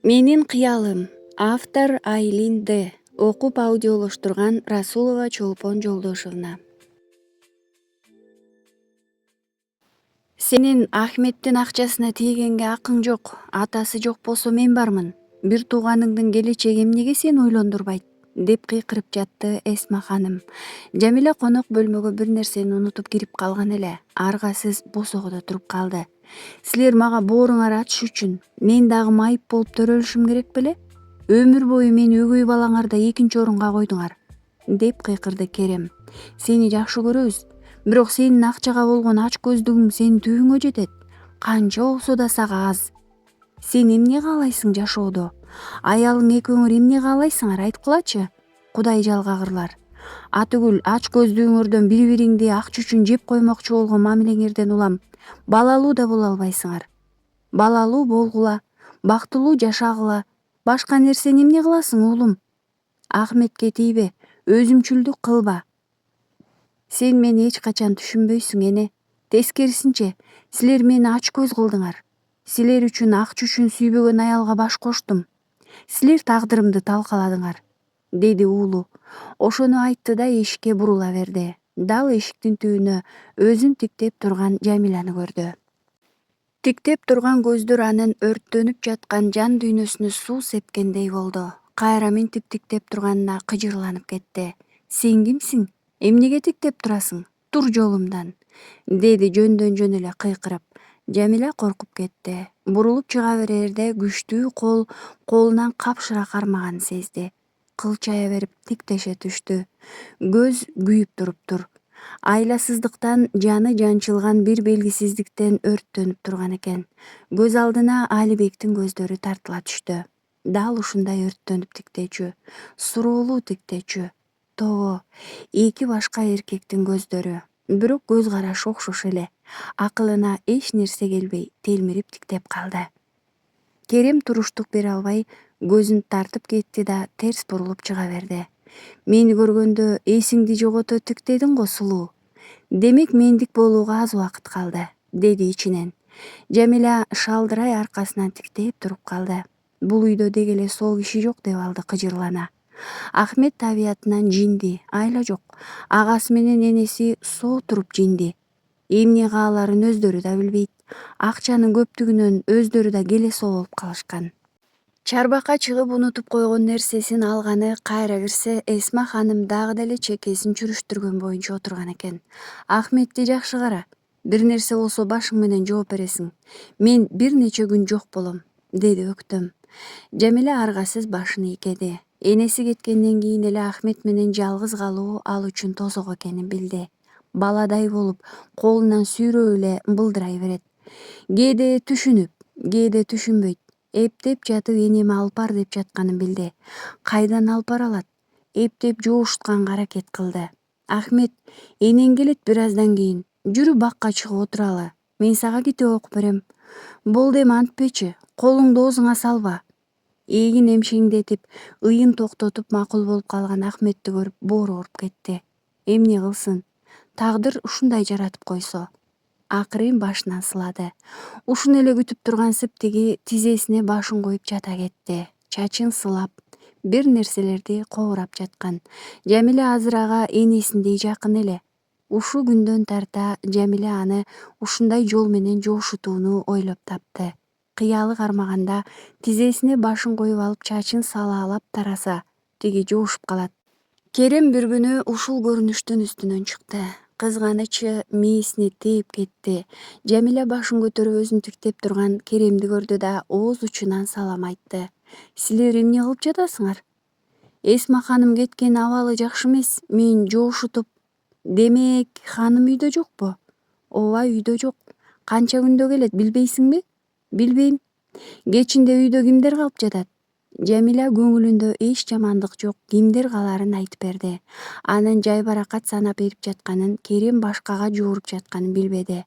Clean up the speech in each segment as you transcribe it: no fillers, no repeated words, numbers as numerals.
Менин кыялым. Автор Айлин Д. Окуп аудиолоштурган Расулова Чолпон Жолдошовна. Сенин Ахметтин акчасына тийгенге акың жок. Атасы жок болсо мен бармын. Бир тууганыңдын келечеги эмнеге сени ойлондурбайт? Деп кыйкырып жатты Эсма ханым. Жамиля конок бөлмөгө бир нерсени унутуп кирип калган эле. Аргасыз босогодо туруп калды. Силер мага бооруңар ачыш үчүн мен дагы майып болуп төрөлүшүм керек беле? Өмүр бою мени өгөй балаңарда экинчи орунга койдуңар, деп кыйкырды Керем. Сени жакшы көрөбүз, бирок сенин акчага болгон ач көздүгүң сенин түбүңө жетет. Канча болсо да сага аз. Сен эмне каалайсың жашоодо? Аялың экөөңөр эмне каалайсыңар, айткылачы? Кудай жалгагырлар. Атүгүл ач көздүгүңөрдөн бири-бириңди акча үчүн жеп коймокчу болгон мамилеңерден улам балалуу да боло албайсыңар. Балалуу болгула, бактылуу жашагыла, башка нерсени эмне кыласың уулум? Ахметке тийбе, өзүмчүлдүк кылба. Сен мени эч качан түшүнбөйсүң эне. Тескерисинче, силер мени ач көз кылдыңар. Силер үчүн акча үчүн сүйбөгөн аялга баш коштум. Силер тагдырымды талкаладыңар, деди уулу. Ошону айтты да эшикке бурула берди. Дал эшиктин түбүнө өзүн тиктеп турган Жамиляны көрдү. Тиктеп турган көздөр анын өрттөнүп жаткан жан дүйнөсүнө суу сепкендей болду. Кайра минтип тиктеп турганына кыжырланып кетти. Сен кимсиң? Эмнеге тиктеп турасың? Тур жолумдан, деди жөндөн жөн эле кыйкырып. Жамиля коркуп кетти. Бурулуп чыга берерде күчтүү кол колунан капшыра кармаганын сезди. Кылчая берип тиктеше түштү. Көз күйүп туруптур. Айласыздыктан жаны жанчылган бир белгисиздиктен өрттөнүп турган экен. Көз алдына Алибектин көздөрү тартыла түштү. Дал ушундай өрттөнүп тиктечү, суроолуу тиктечү. Тобо, эки башка эркектин көздөрү. Бирок көз карашы окшош эле. Акылына эч нерсе келбей телмирип тиктеп калды. Керем туруштук бере албай көзүн тартып кетти да терс бурулуп чыга берди. Мени көргөндө эсиңди жогото тиктедиң го сулуу. Демек мендик болууга аз убакыт калды, деди ичинен. Жамиля шалдырай аркасынан тиктеп туруп калды. Бул үйдө деги эле сол киши жок деп алды кыжырлана. Ахмет табиятынан жинди, айла жок. Агасы менен энеси соо туруп жинди. Эмне кааларын өздөрү да билбейт. Акчанын көптүгүнөн өздөрү да келесоо болуп калышкан. Чарбакка чыгып унутуп койгон нерсесин алганы кайра кирсе, Эсма ханым дагы деле чекесин чүрүштүргөн боюнча отурган экен. Ахметти жакшы кара. Бир нерсе болсо башың менен жооп бересиң. Мен бир нече күн жок болом, деди өктөм. Жамиля аргасыз башын ийкеди. Энеси кеткенден кийин эле Ахмет менен жалгыз калуу ал үчүн тозок экенин билди. Баладай болуп, колунан сүйрөп эле былдырай берет. Кээде түшүнүп, кээде түшүнбөйт. Эптеп жатып энеме алып бар деп жатканын билди. Кайдан алып бара алат? Эптеп жоошутканга аракет кылды. Ахмет, энең келет бир аздан кийин. Жүрү бакка чыгып отуралы. Мен сага китеп окуп берем. Болду эми антпечи, колуңду оозуңа салба. Эгин эмшеңдетип, ыйын токтотуп макул болуп калган Ахметти көрүп боору ооруп кетти. Эмне кылсын? Тагдыр ушундай жаратып койсо. Акырын башынан сылады. Ушуну эле күтүп турган сыптиги тизесине башын коюп жата кетти. Чачын сылап, бир нерселерди кобурап жаткан. Жамиля азыр ага энесиндей жакын эле. Ушул күндөн тарта Жамиля аны ушундай жол менен жоошутууну ойлоп тапты. Кыялы кармаганда тизесине башын коюп алып чачын салаалап тараса, тиги жоошуп калат. Керем бир күнү ушул көрүнүштүн үстүнөн чыкты. Кызганыч мээсине тээп кетти. Жамиля башын көтөрүп өзүн тиктеп турган Керемди көрдү да ооз учунан салам айтты. Силер эмне кылып жатасыңар? Эсма ханым кеткен абалы жакшы эмес. Мен жоошутуп. Демек, ханым үйдө жокпу? Ооба, үйдө жок. Канча күндө келет билбейсиңби? Билбейм. Кечинде үйдө кимдер калып жатат? Жамиля көңүлүндө эч жамандык жок, кимдер каларын айтып берди. Анын жайбаракат санап берип жатканын, Керем башкага жууруп жатканын билбеди.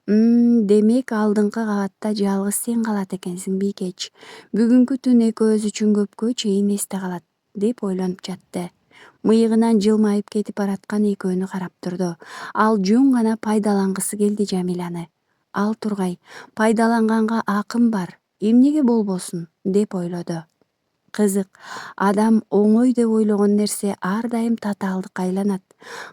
Демек алдыңкы кабатта жалгыз сен калат экенсиң бийкеч. Бүгүнкү түн экөөбүз үчүн көпкө чейин эсте калат, деп ойлонуп жатты. Мыйыгынан жылмайып кетип бараткан экөөнү карап турду. Ал жөн гана пайдалангысы келди Жамиляны. Ал тургай, пайдаланганга акым бар. эмнеге болбосун деп ойлоду. Кызык, адам оңой деп ойлогон нерсе ар дайым татаалдыкка айланат.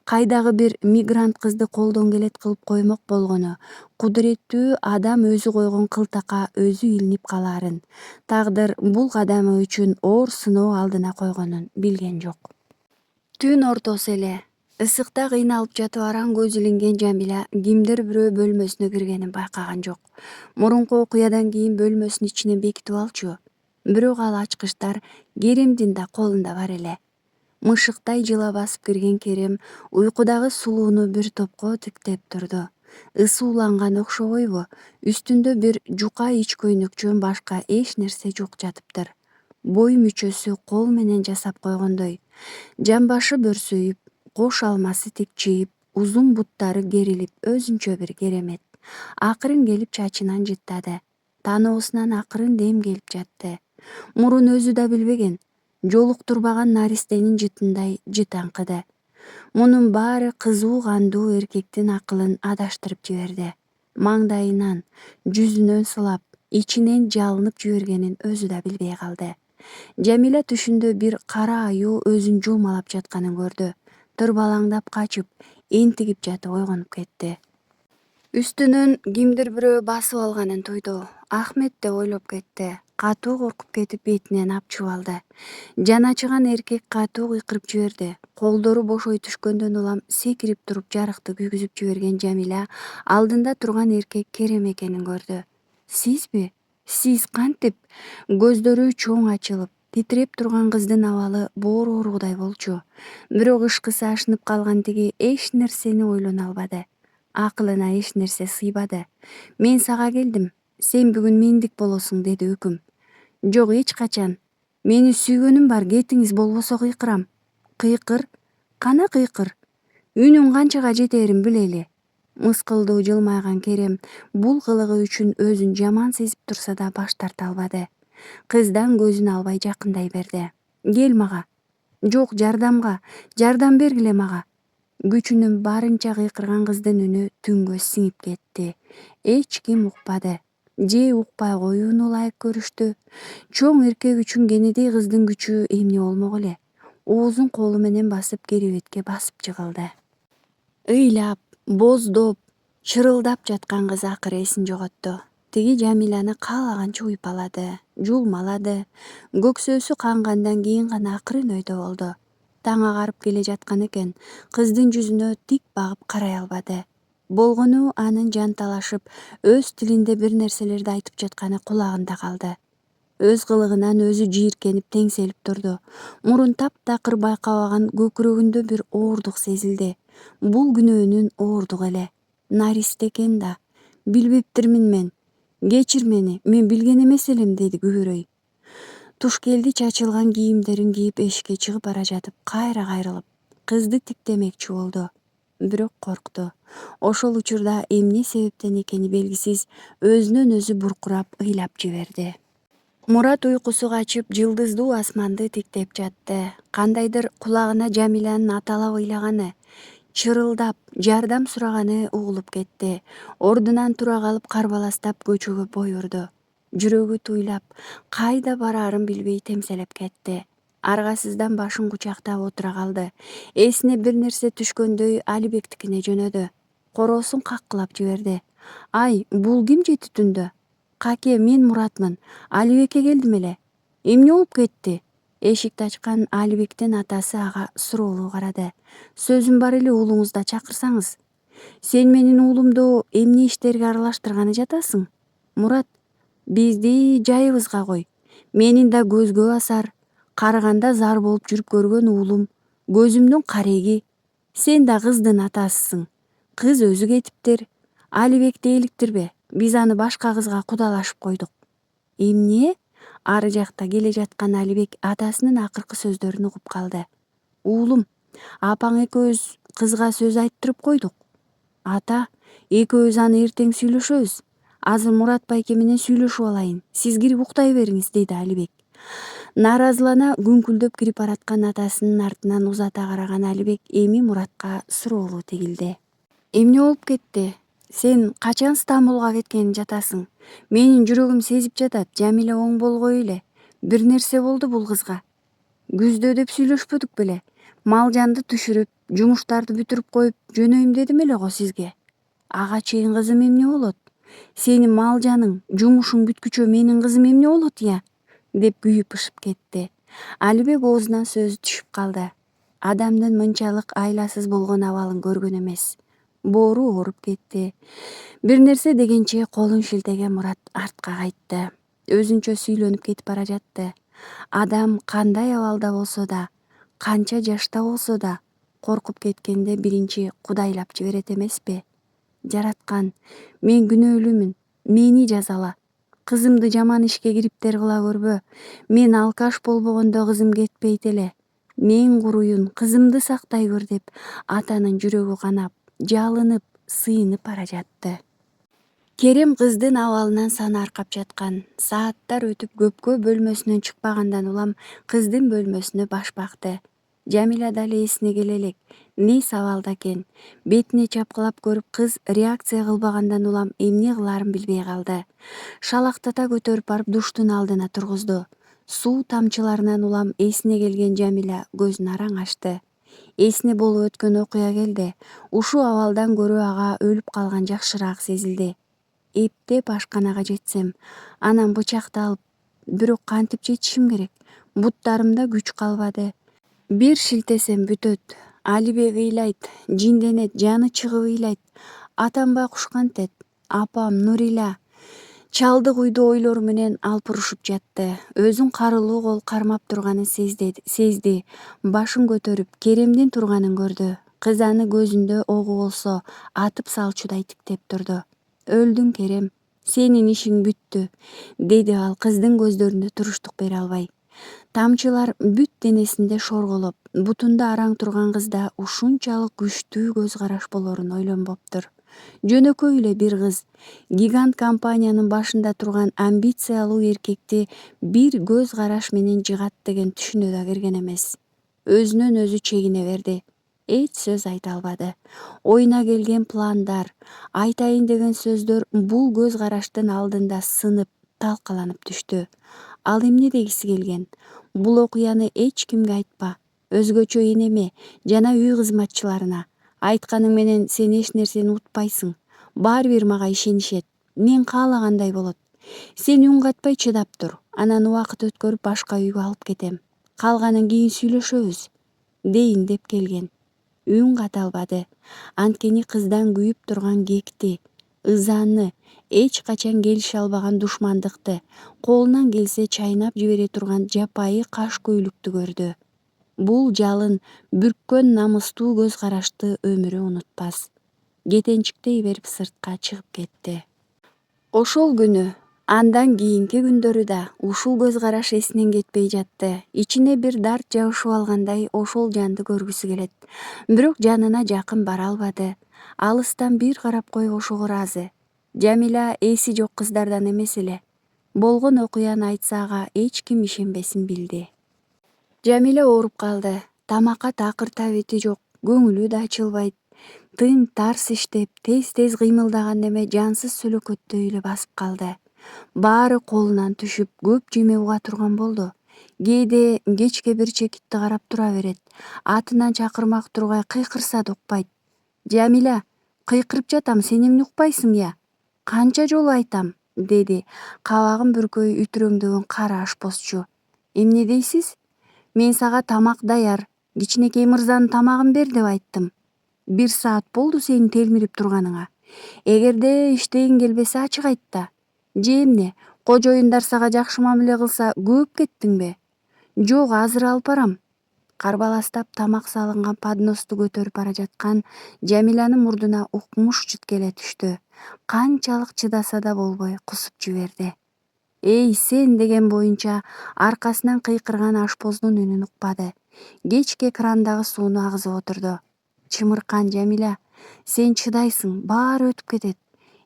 Кайдагы бир мигрант кызды колдон келет кылып коймок болгону, кудуреттүү адам өзү койгон кылтакка өзү илинип калаарын, тагдыр бул кадамы үчүн оор сыноо алдына койгонун билген жок. Түн ортосу эле. Ысыкта кыйналып жатып араң көз илинген Жамиля кимдир бирөө бөлмөсүнө киргенин байкаган жок. Мурунку окуядан кийин бөлмөсүнүн ичине бекитип алчу. Бирок ал ачкычтар Керемдин да колунда бар эле. Мышыктай жыла басып кирген Керем уйкудагы сулууну бир топко тиктеп турду. Ысууланган окшобойбу? Үстүндө бир жука ич көйнөкчөн башка эч нерсе жок жатыптыр. Бой мүчөсү кол менен жасап койгондой. Жамбашы бөрсөйүп, кош алмасы тикчийип, узун буттары керилип өзүнчө бир керемет. Акырын келип чачынан жыттады. Таноосунан акырын дем келип жатты. Мурун өзү да билбеген, жолуктурбаган наристенин жытындай жытаңкыды. Мунун баары кызуу кандуу эркектин акылын адаштырып жиберди. Маңдайынан, жүзүнөн сылап, ичинен жалынып жибергенин өзү да билбей калды. Жамиля түшүндө бир кара аюу өзүн жулмалап жатканын көрдү. Тырбалаңдап качып, энтигип жатып ойгонуп кетти. Үстүнөн кимдир бирөө басып алганын тойду. Ахмет деп ойлоп кетти. Катуу коркуп кетип бетинен апчып алды. Жаны ачыган эркек катуу кыйкырып жиберди. Колдору бошой түшкөндөн улам секирип туруп жарыкты күйгүзүп жиберген Жамиля алдында турган эркек Керем экенин көрдү. Сизби? Сиз кантип? Көздөрү чоң ачылып, титиреп турган кыздын абалы боор ооругудай болчу. Бирок ышкысы ашынып калган тиги эч нерсени ойлоно албады. Акылына эч нерсе сыйбады. Мен сага келдим. Сен бүгүн мендик болосуң, деди өкүм. Жок, эч качан. Мени сүйгөнүм бар, кетиңиз, болбосо кыйкырам. Кыйкыр? Кана кыйкыр. Үнүң канчага жетээрин билели. Мыскылдуу жылмайган Керем бул кылыгы үчүн өзүн жаман сезип турса да баш тарта албады. Кыздан көзүн албай жакындай берди. Кел мага. Жок, жардамга. Жардам бергиле мага. Күчүнүн барынча кыйкырган кыздын үнү түнгө сиңип кетти. Эч ким укпады. Же укпай коюуну ылайык көрүштү. Чоң эркек үчүн кенедей кыздын күчү эмне болмок эле. Оозун колу менен басып керебетке басып жыгылды. Ыйлап, боздоп, чырылдап жаткан кыз акыры эсин жоготту. Тиги Жамиляны каалаганча уйпалады, жулмалады. Көксөөсү кангандан кийин гана акырын өйдө болду. Таң агарып келе жаткан экен. Кыздын жүзүнө тик багып карай албады. Болгону анын жанталашып, өз тилинде бир нерселерди айтып жатканы кулагында калды. Өз кылыгынан өзү жийиркенип теңселип турду. Мурун таптакыр байкабаган көкүрөгүндө бир оорук сезилди. Бул күнөөнүн ооругу эле. Нарист экен да. Билбептирмин мен. Кечир мени, мен билген эмес элем, деди күбөрөй. Туш келди чачылган кийимдерин кийип эшикке чыгып бара жатып кайра кайрылып кызды тиктемекчи болду. Бирок коркту. Ошол учурда эмне себептен экени белгисиз өзүнөн өзү буркурап ыйлап жиберди. Мурат уйкусу качып жылдыздуу асманды тиктеп жатты. Кандайдыр кулагына Жамилянын аталап ыйлаганы, чырылдап, жардам сураганы угулуп кетти. Ордунан тура калып карбаластап көчөгө бой урду. Жүрөгү туйлап, кайда бараарын билбей темселеп кетти. Аргасыздан башын кучактап отура калды. Эсине бир нерсе түшкөндөй Алибектикине жөнөдү. Короосун каккылап жиберди. Ай, бул ким жети түндө? Каке, мен Муратмын. Алибекке келдим эле. Эмне болуп кетти? Эшикти ачкан Алибектин атасы ага суроолуу карады. Сөзүм бар эле, уулуңузду чакырсаңыз. Сен менин уулумду эмне иштерге аралаштырганы жатасың? Мурат, бизди жайыбызга кой. Менин да көзгө басар, карыганда зар болуп жүрүп көргөн уулум, көзүмдүн кареги. Сен да кыздын атасысың. Кыз өзү кетиптир. Алибекти эликтирбе. Биз аны башка кызга кудалашып койдук. Эмне? Ары жакта келе жаткан Алибек атасынын акыркы сөздөрүн угуп калды. Уулум, апаң экөөбүз кызга сөз айттырып койдук. Ата, экөөбүз аны эртең сүйлөшөбүз. Азыр Мурат байке менен сүйлөшүп алайын. Сиз кирип уктай бериңиз, деди Алибек. Нааразылана күңкүлдөп кирип бараткан атасынын артынан узата караган Алибек эми Муратка суроолуу тигилди. Эмне болуп кетти? Сен качан Стамбулга кеткен жатасың? Менин жүрөгүм сезип жатат. Жамиля оң болгой эле. Бир нерсе болду бул кызга. Күздө деп сүйлөшпөдүк беле? Мал-жанды түшүрүп, жумуштарды бүтүрүп коюп жөнөйм дедим эле го сизге. Ага чейин кызым эмне болот? Сенин мал-жаның, жумушуң бүткүчө менин кызым эмне болот ыя? Деп күйүп-ышып кетти. Алибек оозунан сөзү түшүп калды. Адамдын мынчалык айласыз болгон абалын көргөн эмес. Боору ооруп кетти. Бир нерсе дегенче колун шилтеген Мурат артка кайтты. Өзүнчө сүйлөнүп кетип бара жатты. Адам кандай абалда болсо да, канча жашта болсо да, коркуп кеткенде биринчи кудайлап жиберет эмеспи? Жараткан, мен күнөөлүүмүн. Мени жазала. Кызымды жаман ишке кириптер кыла көрбө. Мен алкаш болбогондо кызым кетпейт эле. Мен куруйун, кызымды сактай көр деп атанын жүрөгү канап, жалынып, сыйынып бара жатты. Керем кыздын абалынан санааркап жаткан. Сааттар өтүп көпкө бөлмөсүнөн чыкпагандан улам кыздын бөлмөсүнө баш бакты. Жамиля дали эсине келе элек. Нес абалда экен. Бетине чапкылап көрүп кыз реакция кылбагандан улам эмне кылаарын билбей калды. Шалактата көтөрүп барып душтун алдына тургузду. Суу тамчыларынан улам эсине келген Жамиля көзүн араң ачты. Эсине болуп өткөн окуя келди. Ушул абалдан көрө ага өлүп калган жакшыраак сезилди. Эптеп ашканага жетсем, анан бычакты алып, бирок кантип жетишим керек? Буттарымда күч калбады. Бир шилтесем бүтөт. Алибек ыйлайт, жинденет, жаны чыгып ыйлайт. Атам байкуш кантет? Апам, Нурила. Чалдык уйду ойлору менен алпурушуп жатты. Өзүн карылуу кол кармап турганын сезди. Башын көтөрүп, Керемдин турганын көрдү. Кыз аны көзүндө огу болсо атып салчудай тиктеп турду. Өлдүң, Керем. Сенин ишиң бүттү, деди ал кыздын көздөрүндө туруштук бере албай. Тамчылар бүт денесинде шорголоп, бутунда араң турган кызда ушунчалык күчтүү көз караш болорун ойлонбоптур. Жөнөкөй эле бир кыз. Гигант компаниянын башында турган амбициялуу эркекти бир көз караш менен жыгат деген түшүнө да кирген эмес. Өзүнөн өзү чегине берди. Эч сөз айта албады. Оюна келген пландар, айтайын деген сөздөр бул көз караштын алдында сынып, талкаланып түштү. Ал эмне дегиси келген? Бул окуяны эч кимге айтпа. Өзгөчө энеме жана үй кызматчыларына. Айтканың менен сен эч нерсени утпайсың. Баары бир мага ишенишет. Мен каалагандай болот. Сен үн катпай чыдап тур. Анан убакыт өткөрүп башка үйгө алып кетем. Калганын кийин сүйлөшөбүз, дейин деп келген. Үн ката албады. Анткени кыздан күйүп турган кекти, ызаны, эч качан келише албаган душмандыкты, колунан келсе чайнап жибере турган жапайы каш көйлүктү көрдү. Бул жалын, бүрккөн намыстуу көз карашты өмүрү унутпас. Кетенчиктей берип сыртка чыгып кетти. Ошол күнү, андан кийинки күндөрү да ушул көз караш эсинен кетпей жатты. Ичине бир дарт жабышып алгандай ошол жанды көргүсү келет. Бирок жанына жакын бара албады. Алыстан бир карап коюп ошого ыраазы. Жамиля эси жок кыздардан эмес эле. Болгон окуяны айтса ага эч ким ишенбесин билди. Жамиля ооруп калды. Тамакка такыр табити жок, көңүлү да ачылбайт. Тың тарс иштеп, тез-тез кыймылдаган неме жансыз сөлөкөттөй эле басып калды. Баары колунан түшүп, көп жеме уга турган болду. Кээде кечке бир чекитти карап тура берет. Атынан чакырмак тургай кыйкырса да укпайт. Жамиля, кыйкырып жатам, сен эмне укпайсың я? Канча жолу айтам, деди кабагын бүркөй үтүрөңдөгөн кара ашпозчу. Эмне дейсиз? Мен сага тамак даяр, кичинекей мырзанын тамагын бер деп айттым. 1 саат болду сенин телмирип турганыңа. Эгерде иштегиң келбесе ачык айт да. Же эмне, кожоюндар сага жакшы мамиле кылса көп кеттиңби? Жок, азыр алып барам. Карбаластап тамак салынган подносту көтөрүп бара жаткан Жамилянын мурдуна укмуш жут келе түштү. Канчалык чыдаса да болбой кусуп жиберди. Эй, сен деген боюнча аркасынан кыйкырган ашпоздун үнүн укпады. Кечке крандагы сууну агызып отурду. Чымыркан Жамиля, сен чыдайсың, баары өтүп кетет.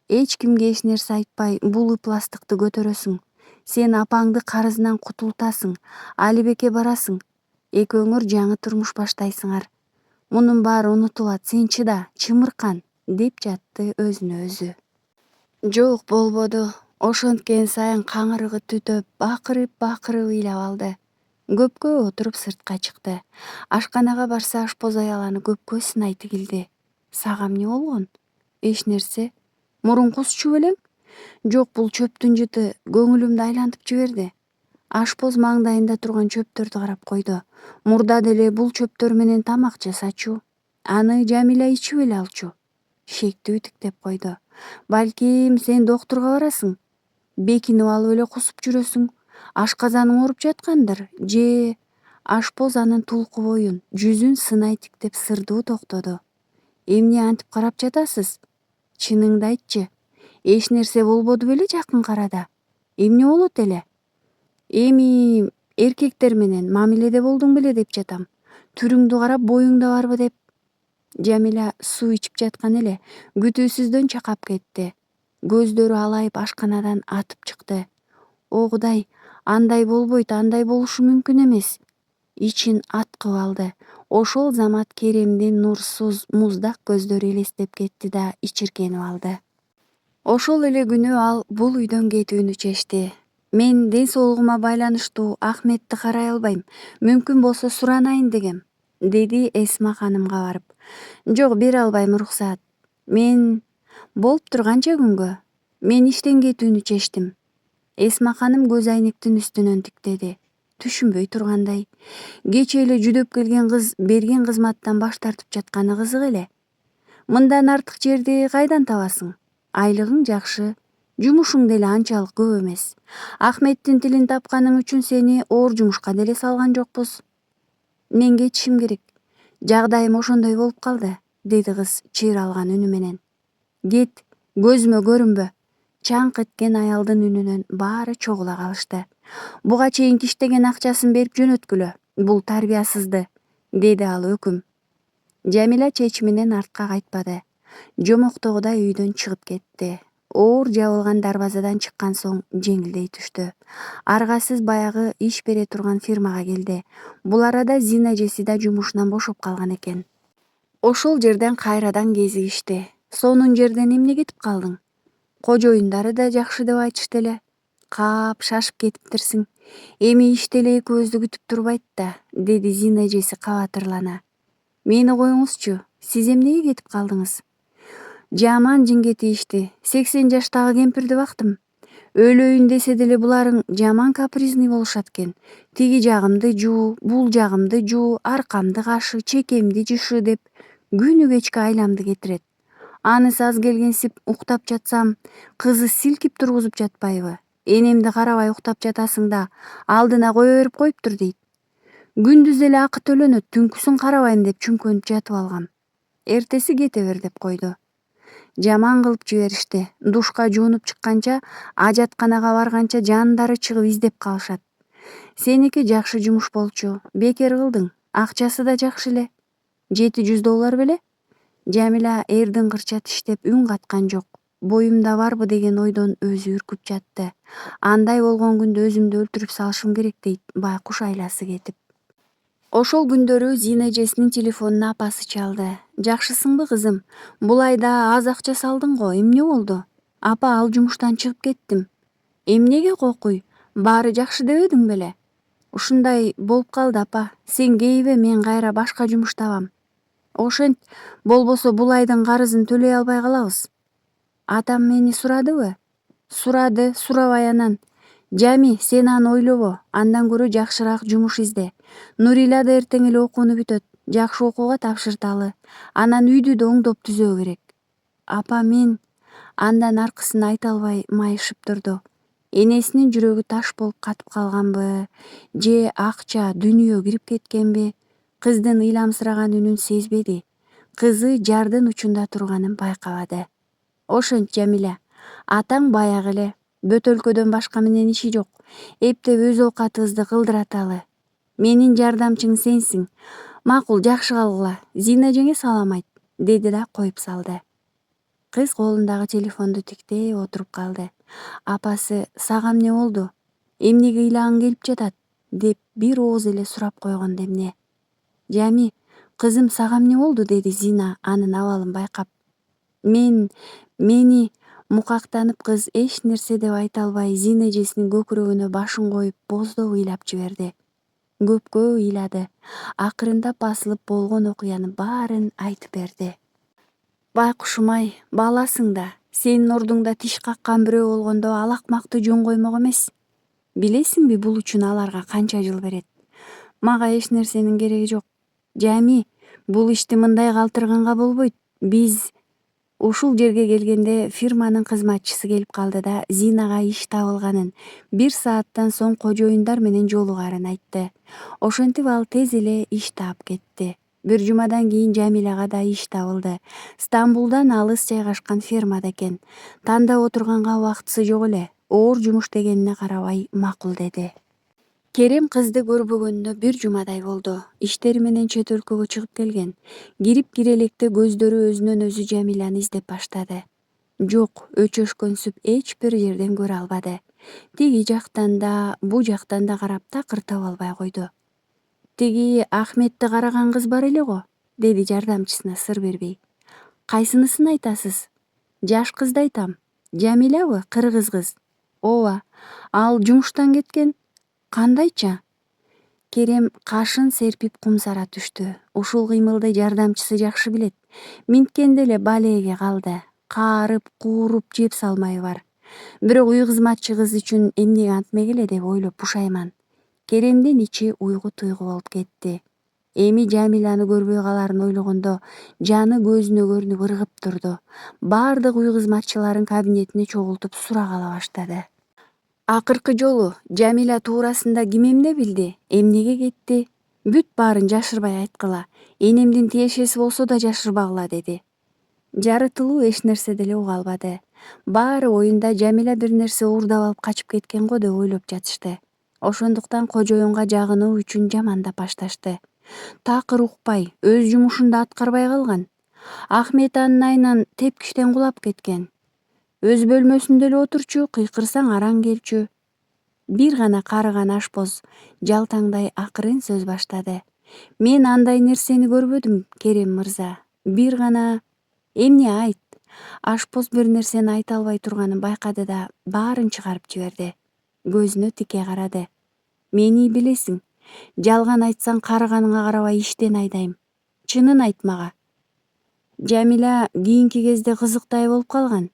Эч кимге эч нерсе айтпай бул ыпластыкты көтөрөсүң. Сен апаңды карызынан кутултасың, Алибекке барасың. Экөөңөр жаңы турмуш баштайсыңар. Мунун баары унутулат, сен чыда, чымыркан. деп жатты өзүнө өзү. Жок, болбоду. Ошенткен сайын каңырыгы түтөп, бакырып ыйлап алды. Көпкө отуруп сыртка чыкты. Ашканага барса ашпоз аял аны көпкө сынай тигилди. Сага эмне болгон? Эч нерсе. Мурун кусчу белең? Жок, бул чөптүн жыты көңүлүмдү айлантып жиберди. Ашпоз маңдайында турган чөптөрдү карап койду. Мурда деле бул чөптөр менен тамак жасачу. Аны Жамиля ичип эле алчу. Шекти үтүктеп койду. Балким сен доктурга барасың. Бекинип алып эле кусуп жүрөсүң. Ашказаның ооруп жаткандыр. Же... Ашпоз анын тулку боюн, жүзүн сынай тиктеп сырдуу токтоду. Эмне антип карап жатасыз? Чыныңды айтчы. Эч нерсе болбоду беле жакын арада? Эмне болот эле? Эми эркектер менен мамиледе болдуң беле деп жатам. Түрүңдү карап боюңда барбы деп. Жамиля суу ичип жаткан эле күтүүсүздөн чакап кетти. Көздөрү алайып ашканадан атып чыкты. О Кудай, андай болбойт, андай болушу мүмкүн эмес. Ичин аткып алды. Ошол замат Керемдин нурсуз муздак көздөрү элестеп кетти да ичиркенип алды. Ошол эле күнү ал бул үйдөн кетүүнү чечти. Мен ден соолугума байланыштуу Ахметти карай албайм. Мүмкүн болсо суранайын дегем, деди Эсма ханымга барып. Жок, бере албайм, уруксат. Мен... Болуптур, канча күнгө? Мен иштен кетүүнү чечтим. Эсма ханым көз айнектин үстүнөн тиктеди. Түшүнбөй тургандай. Кече эле жүдөп келген кыз берген кызматтан баш тартып жатканы кызык эле. Мындан артык жерди кайдан табасың? Айлыгың жакшы, жумушуң деле анчалык көп эмес. Ахметтин тилин тапканың үчүн сени оор жумушка деле салган жокпуз. Мен кетишим керек. Жагдайым ошондой болуп калды, деди кыз чыйралган үнү менен. Кет, көзүмө көрүнбө. Чаңк эткен аялдын үнүнөн баары чогула калышты. Буга чейинки иштеген акчасын берип жөнөткүлө. Бул тарбиясызды, деди ал өкүм. Жамиля чечиминен артка кайтпады. Жомоктогудай үйдөн чыгып кетти. Оор жабылган дарбазадан чыккан соң жеңилдей түштү. Аргасыз баягы иш бере турган фирмага келди. Бул арада Зина эжеси да жумушунан бошоп калган экен. Ошол жерден кайрадан кезигишти. Сонун жерден эмне кетип калдың? Кожоюндары да жакшы деп айтышты эле. Каап, шашып кетиптирсиң. Эми иш деле экөөбүздү күтүп турбайт да, деди Зина эжеси кабатырлана. Мени коюңузчу, сиз эмнеге кетип калдыңыз? Жаман жинге тийишти. 80 жаштагы кемпирди бактым. Өлөйүн десе деле буларың жаман капризный болушат экен. Тиги жагымды жуу, бул жагымды жуу, аркамды кашы, чекемди жышы деп күнү кечке айламды кетирет. Анысы аз келгенсип уктап жатсам, кызы силкип тургузуп жатпайбы? Энемди карабай уктап жатасың да, алдына кое берип коюптур дейт. Күндүз эле акы төлөнөт, түнкүсүн карабайм деп чүмкөнүп жатып алгам. Эртеси кете бер деп койду. Жаман кылып жиберишти. Душка жуунуп чыкканча, ажатканага барганча жандары чыгып издеп калышат. Сеники жакшы жумуш болчу. Бекер кылдың. Акчасы да жакшы эле. $700 беле? Жамиля эрдин кырча тиштеп үн каткан жок. Боюмда барбы деген ойдон өзү үркүп жатты. Андай болгон күндө өзүмдү өлтүрүп салышым керек, дейт байкуш айласы кетип. Ошол күндөрү Зина эжесинин телефонуна апасы чалды. Жакшысыңбы, кызым? Бул айда аз акча салдың го, эмне болду? Апа, ал жумуштан чыгып кеттим. Эмнеге кокуй? Баары жакшы дебедиң беле? Ушундай болуп калды, апа. Сен кейбе, мен кайра башка жумуш табам. Ошент, болбосо бул айдын карызын төлөй албай калабыз. Атам мени сурадыбы? Сурады, сурабай анан. Жами, сен аны ойлобо, андан көрө жакшыраак жумуш изде. Нурила да эртең эле окууну бүтөт, жакшы окууга тапшырталы. Анан үйдү да оңдоп түзөө керек. Апа, мен... Андан аркысын айта албай майышып турду. Энесинин жүрөгү таш болуп катып калганбы, же акча, дүнүйө кирип кеткенби? Кыздын ыйламсыраган үнүн сезбеди. Кызы жардын учунда турганын байкабады. Ошент, Жамиля, атаң баягы эле. Бөтөлкөдөн башка менен иши жок. Эптеп өз оокатыбызды кылдыраталы. Менин жардамчың сенсиң. Макул, жакшы калгыла. Зина эжеңе салам айт, деди да коюп салды. Кыз колундагы телефонду тиктеп отуруп калды. Апасы, сага эмне болду? Эмнеге ыйлагың келип жатат? Деп бир ооз эле сурап койгондо эмне? Жами, кызым, сага эмне болду? Деди Зина анын абалын байкап. Мени мукактанып кыз эч нерсе деп айта албай Зина эжесинин көкүрөгүнө башын коюп бооздоп ыйлап жиберди. Көпкө ыйлады. Акырында басылып болгон окуянын баарын айтып берди. Байкушум-ай, баласың да. Сенин ордуңда тиш каккан бирөө болгондо ал акмакты жөн коймок эмес. Билесиңби бул үчүн аларга канча жыл берет? Мага эч нерсенин кереги жок. Жами, бул ишти мындай калтырганга болбойт. Биз ушул жерге келгенде фирманын кызматчысы келип калды да Зинага иш табылганын, 1 сааттан соң кожоюндар менен жолугаарын айтты. Ошентип ал тез эле иш таап кетти. 1 жумадан кийин Жамиляга да иш табылды. Стамбулдан алыс жайгашкан фермада экен. Тандап отурганга убактысы жок эле. Оор жумуш дегенине карабай макул деди. Керем кызды көрбөгөнүнө 1 жумадай болду. Иштери менен чет өлкөгө чыгып келген. Кирип кире электе көздөрү өзүнөн өзү Жамиляны издеп баштады. Жок, өчөшкөнсүп эч бир жерден көрө албады. Тиги жактан да, бу жактан да карап такыр таба албай койду. Тиги Ахметти караган кыз бар эле го, деди жардамчысына сыр бербей. Кайсынысын айтасыз? Жаш кызды айтам. Жамилябы, кыргыз кыз? Ооба, ал жумуштан кеткен. Кандайча? Керем кашын серпип кумсара түштү. Ушул кыймылды жардамчысы жакшы билет. Минткенде эле балеге калды. Каарып, кууруп жеп салмайы бар. Бирок үй кызматчы кыз үчүн эмнеге антмек эле деп ойлоп пушайман. Керемдин ичи уйгу туйгу болуп кетти. Эми Жамиляны көрбөй калаарын ойлогондо жаны көзүнө көрүнүп ыргып турду. Бардык үй кызматчыларын кабинетине чогултуп сурак ала баштады. Акыркы жолу Жамиля туурасында ким эмне билди, эмнеге кетти? Бүт баарын жашырбай айткыла. Энемдин тиешеси болсо да жашырбагыла, деди. Жарытылуу эч нерсе деле уга албады. Баары оюнда Жамиля бир нерсе уурдап алып качып кеткен го деп ойлоп жатышты. Ошондуктан кожоюнга жагынуу үчүн жамандап башташты. Такыр укпай, өз жумушун да аткарбай калган. Ахмет анын айынан тепкичтен кулап кеткен. Өз бөлмөсүндө эле отурчу, кыйкырсаң араң келчү. Бир гана карыган ашпоз жалтаңдай акырын сөз баштады. Мен андай нерсени көрбөдүм, Керем мырза. Бир гана... Эмне айт? Ашпоз бир нерсени айта албай турганын байкады да баарын чыгарып жиберди. Көзүнө тике карады. Мени билесиң, жалган айтсаң карыганыңа карабай иштен айдайм. Чынын айт мага. Жамиля кийинки кезде кызыктай болуп калган.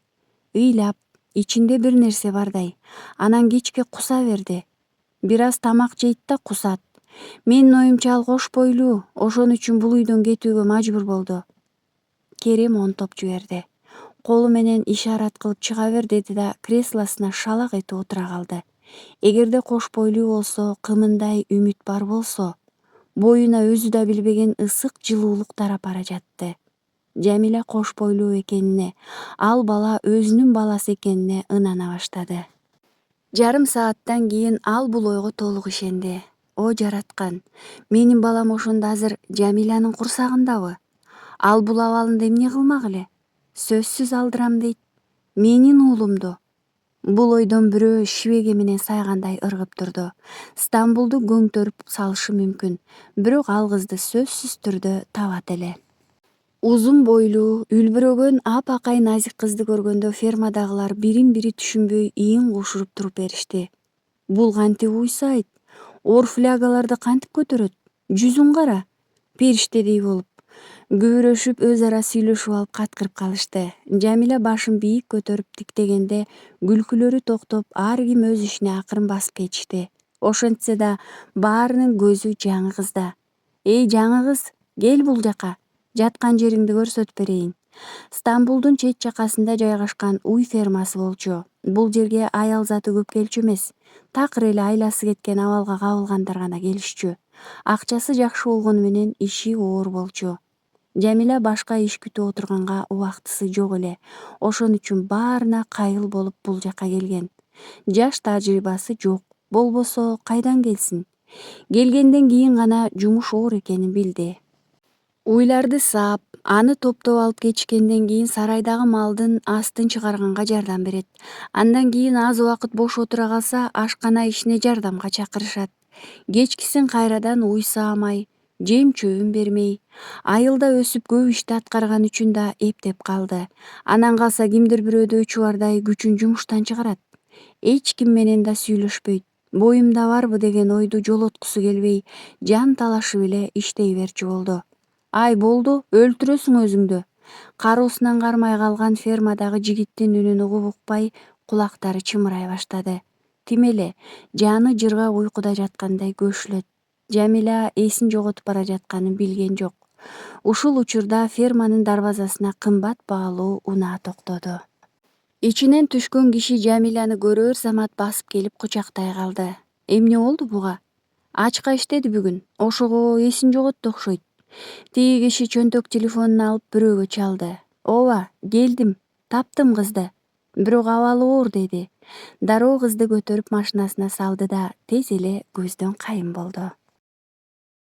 Ыйлап, ичинде бир нерсе бардай. Анан кечке куса берди. Бир аз тамак жейт да кусат. Менин оюмча ал кош бойлуу, ошон үчүн бул үйдөн кетүүгө мажбур болду. Керем онтоп жиберди. Колу менен ишарат кылып чыга бер деди да креслосуна шалак этип отура калды. Эгерде кош бойлуу болсо, кымындай үмүт бар болсо, боюна өзү да билбеген ысык жылуулук тарап бара жатты. Жамиля кош бойлуу экенине, ал бала өзүнүн баласы экенине ынана баштады. Жарым сааттан кийин ал бул ойго толук ишенди. О жараткан, менин балам ошондо азыр Жамилянын курсагындабы? Ал бул абалында эмне кылмак эле? Сөзсүз алдырам дейт. Менин уулумду. Бул ойдон бирөө шибеге менен сайгандай ыргып турду. Стамбулду көңтөрүп салышы мүмкүн, бирок ал кызды сөзсүз түрдө табат эле. Узун бойлуу, үлбүрөгөн апакай назик кызды көргөндө фермадагылар бирин бири түшүнбөй ийин кушуруп туруп беришти. Бул кантип уйсайт? Ор флягаларды кантип көтөрөт? Жүзүн кара, периштедей болуп. Күбүрөшүп өз ара сүйлөшүп алып каткырып калышты. Жамиля башын бийик көтөрүп тиктегенде күлкүлөрү токтоп, ар ким өз ишине акырын басып кетишти. Ошентсе да баарынын көзү жаңы кызда. Эй жаңы кыз, кел бул жака. Жаткан жериңди көрсөтүп берейин. Стамбулдун чет жакасында жайгашкан уй фермасы болчу. Бул жерге аял заты көп келчү эмес. Такыр эле айласы кеткен абалга кабылгандар гана келишчү. Акчасы жакшы болгону менен иши оор болчу. Жамиля башка иш күтүп отурганга убактысы жок эле. Ошон үчүн баарына кайыл болуп бул жака келген. Жаш тажрыйбасы жок, болбосо кайдан келсин? Келгенден кийин гана жумуш оор экенин билди. Уйларды саап, аны топтоп алып кетишкенден кийин сарайдагы малдын астын чыгарганга жардам берет. Андан кийин аз убакыт бош отура калса, ашкана ишине жардамга чакырышат. Кечкисин кайрадан уй саамай, жем чөбүн бермей, айылда өсүп көп ишти аткарган үчүн да эптеп калды. Анан калса кимдир бирөөдө чубардай күчүн жумуштан чыгарат. Эч ким менен да сүйлөшпөйт. Боюмда барбы деген ойду жолоткусу келбей, жан талашып эле иштей берчү болду. Ай болду, өлтүрөсүң өзүңдү. Кароосунан кармай калган фермадагы жигиттин үнүн угуп укпай, кулактары чымырай баштады. Тим эле жаны жыргак уйкуда жаткандай көшүлөт. Жамиля эсин жоготуп бара жатканын билген жок. Ушул учурда ферманын дарбазасына кымбат баалуу унаа токтоду. Ичинен түшкөн киши Жамиляны көрөр замат басып келип кучактай калды. Эмне болду буга? Ачка иштеди бүгүн. Ошого эсин жоготту окшойт. Тиги киши чөнтөк телефонун алып бирөөгө чалды. Ооба, келдим, таптым кызды. Бирок абалы оор деди. Дароо кызды көтөрүп машинасына салды да тез эле көздөн кайын болду.